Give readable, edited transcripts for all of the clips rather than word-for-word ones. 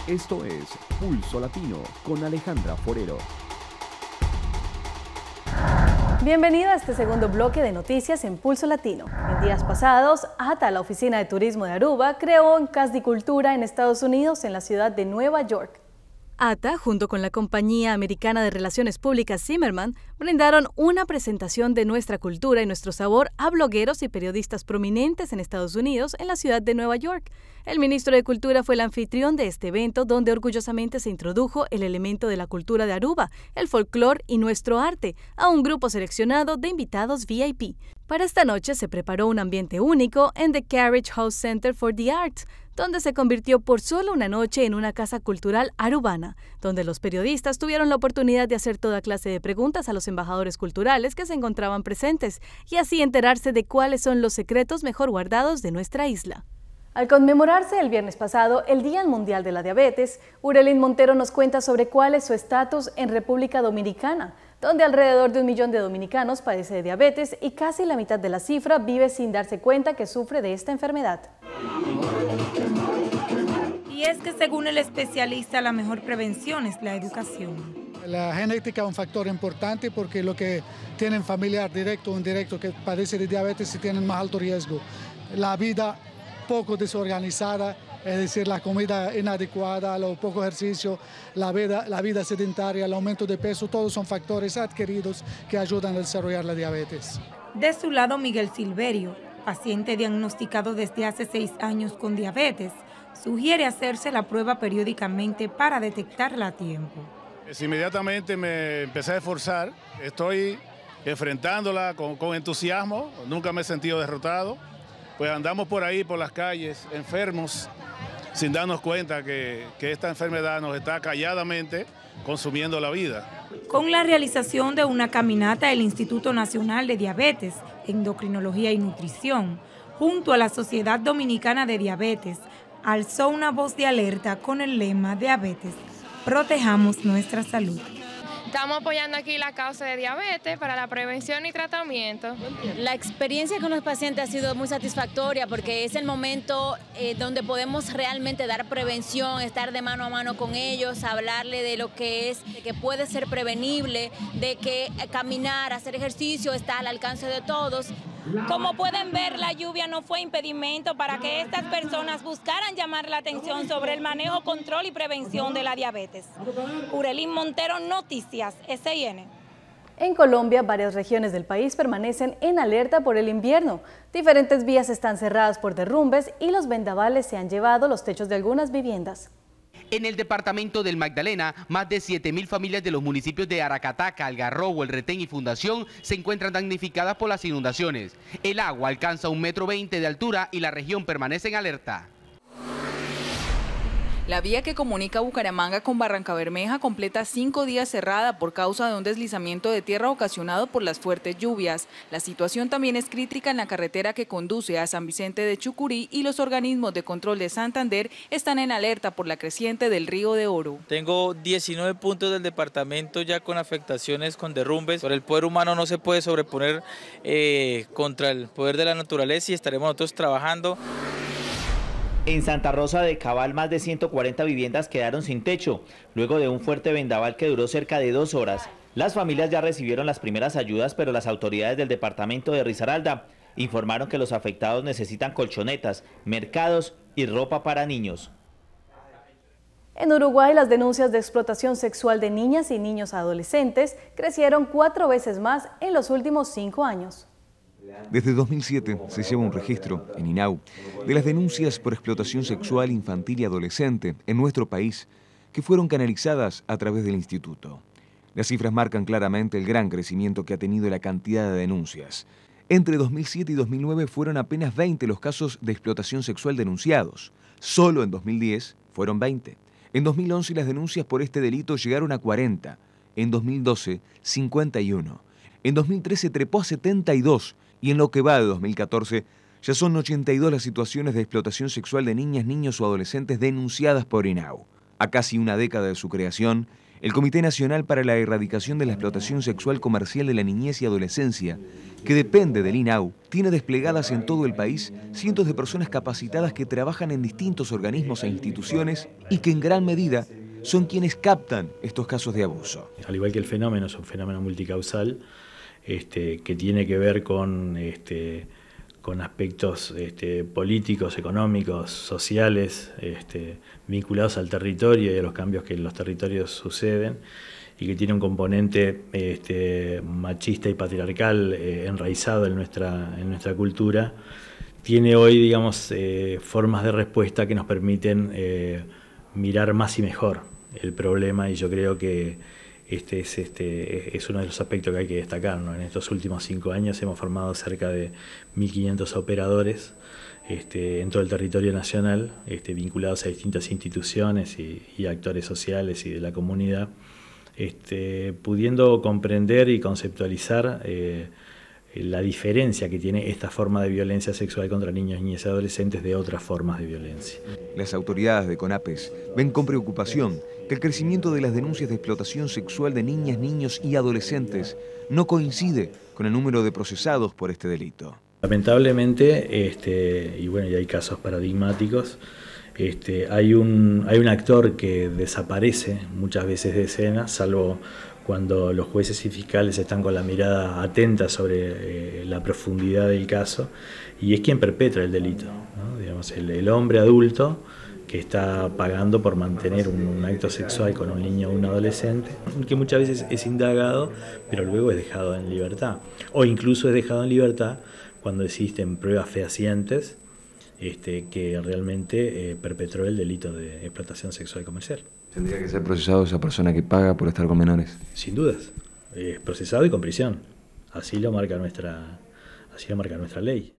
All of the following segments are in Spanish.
Esto es Pulso Latino con Alejandra Forero. Bienvenida a este segundo bloque de noticias en Pulso Latino. En días pasados, ATA, la Oficina de Turismo de Aruba, creó un Casdicultura en Estados Unidos, en la ciudad de Nueva York. ATA, junto con la compañía americana de relaciones públicas Zimmerman, brindaron una presentación de nuestra cultura y nuestro sabor a blogueros y periodistas prominentes en Estados Unidos, en la ciudad de Nueva York. El ministro de Cultura fue el anfitrión de este evento, donde orgullosamente se introdujo el elemento de la cultura de Aruba, el folclore y nuestro arte, a un grupo seleccionado de invitados VIP. Para esta noche se preparó un ambiente único en The Carriage House Center for the Arts, donde se convirtió por solo una noche en una casa cultural arubana, donde los periodistas tuvieron la oportunidad de hacer toda clase de preguntas a los embajadores culturales que se encontraban presentes y así enterarse de cuáles son los secretos mejor guardados de nuestra isla. Al conmemorarse el viernes pasado el Día Mundial de la Diabetes, Urelín Montero nos cuenta sobre cuál es su estatus en República Dominicana, donde alrededor de 1 millón de dominicanos padece de diabetes y casi la mitad de la cifra vive sin darse cuenta que sufre de esta enfermedad. Y es que según el especialista, la mejor prevención es la educación. La genética es un factor importante porque los que tienen familiar directo o indirecto que padece de diabetes tienen más alto riesgo. La vida poco desorganizada, es decir, la comida inadecuada, los poco ejercicio, la vida sedentaria, el aumento de peso, todos son factores adquiridos que ayudan a desarrollar la diabetes. De su lado, Miguel Silverio, paciente diagnosticado desde hace 6 años con diabetes, sugiere hacerse la prueba periódicamente para detectarla a tiempo. Inmediatamente me empecé a esforzar, estoy enfrentándola con entusiasmo, nunca me he sentido derrotado. Pues andamos por ahí, por las calles, enfermos, sin darnos cuenta que esta enfermedad nos está calladamente consumiendo la vida. Con la realización de una caminata del Instituto Nacional de Diabetes, Endocrinología y Nutrición, junto a la Sociedad Dominicana de Diabetes, alzó una voz de alerta con el lema Diabetes, protejamos nuestra salud. Estamos apoyando aquí la causa de diabetes para la prevención y tratamiento. La experiencia con los pacientes ha sido muy satisfactoria porque es el momento donde podemos realmente dar prevención, estar de mano a mano con ellos, hablarle de lo que es, de que puede ser prevenible, de que caminar, hacer ejercicio está al alcance de todos. Como pueden ver, la lluvia no fue impedimento para que estas personas buscaran llamar la atención sobre el manejo, control y prevención de la diabetes. Urelín Montero, Noticias SIN. En Colombia, varias regiones del país permanecen en alerta por el invierno. Diferentes vías están cerradas por derrumbes y los vendavales se han llevado los techos de algunas viviendas. En el departamento del Magdalena, más de 7.000 familias de los municipios de Aracataca, Algarrobo, El Retén y Fundación se encuentran damnificadas por las inundaciones. El agua alcanza 1,20 m de altura y la región permanece en alerta. La vía que comunica Bucaramanga con Barrancabermeja completa 5 días cerrada por causa de un deslizamiento de tierra ocasionado por las fuertes lluvias. La situación también es crítica en la carretera que conduce a San Vicente de Chucurí y los organismos de control de Santander están en alerta por la creciente del Río de Oro. Tengo 19 puntos del departamento ya con afectaciones, con derrumbes. Por el poder humano no se puede sobreponer contra el poder de la naturaleza y estaremos nosotros trabajando. En Santa Rosa de Cabal, más de 140 viviendas quedaron sin techo, luego de un fuerte vendaval que duró cerca de 2 horas. Las familias ya recibieron las primeras ayudas, pero las autoridades del departamento de Risaralda informaron que los afectados necesitan colchonetas, mercados y ropa para niños. En Uruguay, las denuncias de explotación sexual de niñas y niños adolescentes crecieron 4 veces más en los últimos 5 años. Desde 2007 se lleva un registro en INAU de las denuncias por explotación sexual infantil y adolescente en nuestro país, que fueron canalizadas a través del instituto. Las cifras marcan claramente el gran crecimiento que ha tenido la cantidad de denuncias. Entre 2007 y 2009 fueron apenas 20 los casos de explotación sexual denunciados. Solo en 2010 fueron 20. En 2011 las denuncias por este delito llegaron a 40. En 2012, 51. En 2013 trepó a 72. Y en lo que va de 2014, ya son 82 las situaciones de explotación sexual de niñas, niños o adolescentes denunciadas por INAU. A casi una década de su creación, El Comité Nacional para la Erradicación de la Explotación Sexual Comercial de la Niñez y Adolescencia, que depende del INAU, tiene desplegadas en todo el país cientos de personas capacitadas que trabajan en distintos organismos e instituciones y que en gran medida son quienes captan estos casos de abuso. Al igual que el fenómeno, es un fenómeno multicausal que tiene que ver con aspectos políticos, económicos, sociales, vinculados al territorio y a los cambios que en los territorios suceden, y que tiene un componente machista y patriarcal enraizado en nuestra cultura. Tiene hoy, digamos, formas de respuesta que nos permiten mirar más y mejor el problema, y yo creo que es uno de los aspectos que hay que destacar, ¿no? En estos últimos 5 años hemos formado cerca de 1.500 operadores en todo el territorio nacional, vinculados a distintas instituciones y actores sociales y de la comunidad, pudiendo comprender y conceptualizar la diferencia que tiene esta forma de violencia sexual contra niños, niñas y adolescentes de otras formas de violencia. Las autoridades de CONAPES ven con preocupación que el crecimiento de las denuncias de explotación sexual de niñas, niños y adolescentes no coincide con el número de procesados por este delito. Lamentablemente, y hay casos paradigmáticos, hay un actor que desaparece muchas veces de escena, salvo cuando los jueces y fiscales están con la mirada atenta sobre la profundidad del caso, y es quien perpetra el delito, ¿no? Digamos, el hombre adulto que está pagando por mantener un acto sexual con un niño o un adolescente, que muchas veces es indagado, pero luego es dejado en libertad, o incluso es dejado en libertad cuando existen pruebas fehacientes que realmente perpetró el delito de explotación sexual comercial. ¿Tendría que ser procesado esa persona que paga por estar con menores? Sin dudas, procesado y con prisión. Así lo marca nuestra ley.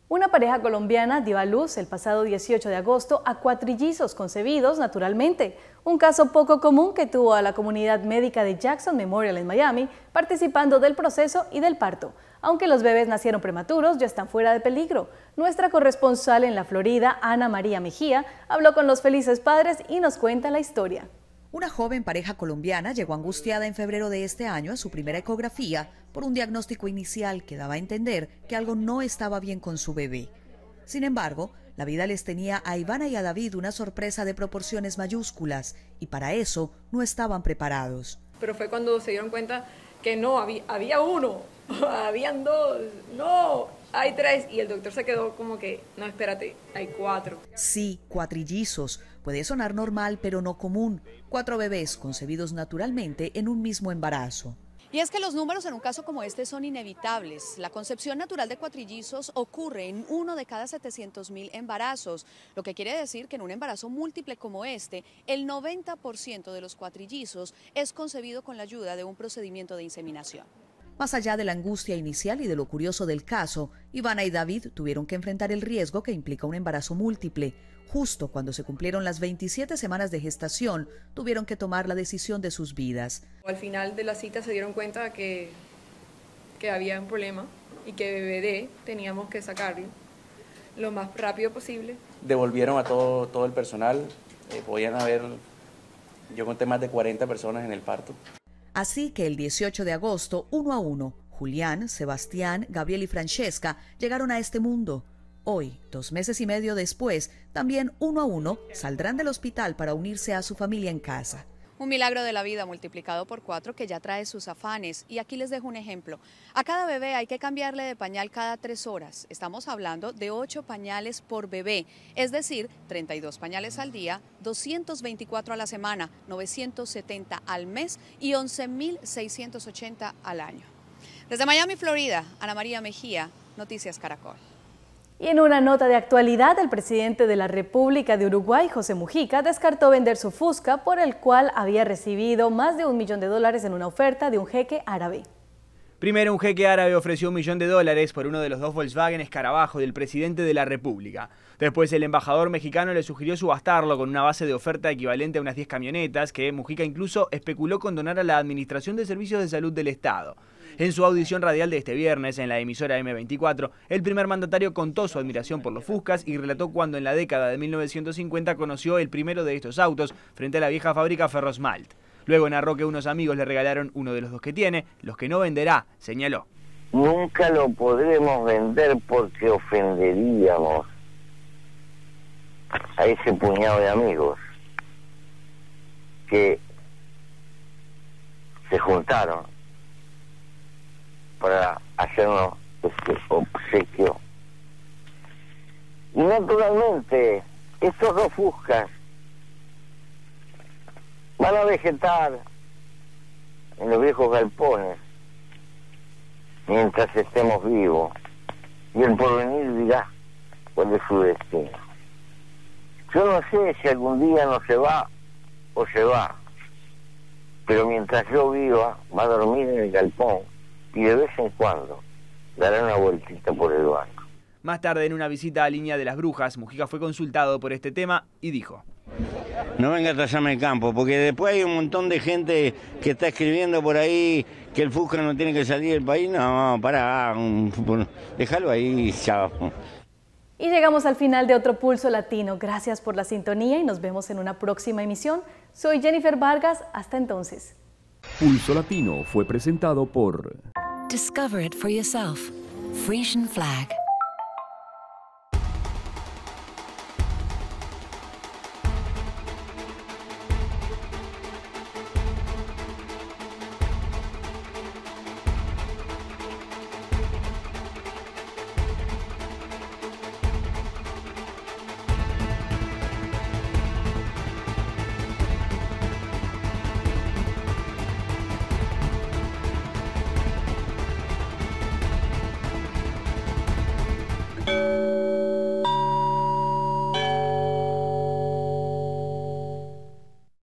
Una pareja colombiana dio a luz el pasado 18 de agosto a cuatrillizos concebidos naturalmente, un caso poco común que tuvo a la comunidad médica de Jackson Memorial en Miami participando del proceso y del parto. Aunque los bebés nacieron prematuros, ya están fuera de peligro. Nuestra corresponsal en la Florida, Ana María Mejía, habló con los felices padres y nos cuenta la historia. Una joven pareja colombiana llegó angustiada en febrero de este año a su primera ecografía por un diagnóstico inicial que daba a entender que algo no estaba bien con su bebé. Sin embargo, la vida les tenía a Ivana y a David una sorpresa de proporciones mayúsculas y para eso no estaban preparados. Pero fue cuando se dieron cuenta que no, había uno, habían dos, no, hay tres, y el doctor se quedó como que, no, espérate, hay 4. Sí, cuatrillizos. Puede sonar normal, pero no común. 4 bebés concebidos naturalmente en un mismo embarazo. Y es que los números en un caso como este son inevitables. La concepción natural de cuatrillizos ocurre en 1 de cada 700.000 embarazos, lo que quiere decir que en un embarazo múltiple como este, el 90% de los cuatrillizos es concebido con la ayuda de un procedimiento de inseminación. Más allá de la angustia inicial y de lo curioso del caso, Ivana y David tuvieron que enfrentar el riesgo que implica un embarazo múltiple. Justo cuando se cumplieron las 27 semanas de gestación, tuvieron que tomar la decisión de sus vidas. Al final de la cita se dieron cuenta que había un problema y que bebé teníamos que sacarlo lo más rápido posible. Devolvieron a todo el personal, podían haber, yo conté más de 40 personas en el parto. Así que el 18 de agosto, 1 a 1, Julián, Sebastián, Gabriel y Francesca llegaron a este mundo. Hoy, 2 meses y medio después, también 1 a 1 saldrán del hospital para unirse a su familia en casa. Un milagro de la vida multiplicado por 4 que ya trae sus afanes. Y aquí les dejo un ejemplo. A cada bebé hay que cambiarle de pañal cada 3 horas. Estamos hablando de 8 pañales por bebé, es decir, 32 pañales al día, 224 a la semana, 970 al mes y 11.680 al año. Desde Miami, Florida, Ana María Mejía, Noticias Caracol. Y en una nota de actualidad, el presidente de la República de Uruguay, José Mujica, descartó vender su Fusca, por el cual había recibido más de $1 millón en una oferta de un jeque árabe. Primero, un jeque árabe ofreció $1 millón por uno de los 2 Volkswagen Escarabajo del presidente de la República. Después, el embajador mexicano le sugirió subastarlo con una base de oferta equivalente a unas 10 camionetas que Mujica incluso especuló con donar a la Administración de Servicios de Salud del Estado. En su audición radial de este viernes en la emisora M24, el primer mandatario contó su admiración por los Fuscas y relató cuando en la década de 1950 conoció el primero de estos autos frente a la vieja fábrica Ferrosmalt. Luego narró que unos amigos le regalaron uno de los dos que tiene, los que no venderá, señaló. Nunca lo podremos vender porque ofenderíamos a ese puñado de amigos que se juntaron para hacernos este obsequio. Y naturalmente, estos dos Fuscas van a vegetar en los viejos galpones mientras estemos vivos, y el porvenir dirá cuál es su destino. Yo no sé si algún día no se va o se va, pero mientras yo viva va a dormir en el galpón y de vez en cuando dará una vueltita por el banco. Más tarde, en una visita a Línea de las Brujas, Mujica fue consultado por este tema y dijo: no venga a tallarme el campo, porque después hay un montón de gente que está escribiendo por ahí que el Fusca no tiene que salir del país. No, pará, déjalo ahí, chao. Y llegamos al final de otro Pulso Latino. Gracias por la sintonía y nos vemos en una próxima emisión. Soy Jennifer Vargas, hasta entonces. Pulso Latino fue presentado por... Discover it for yourself. Frisian Flag.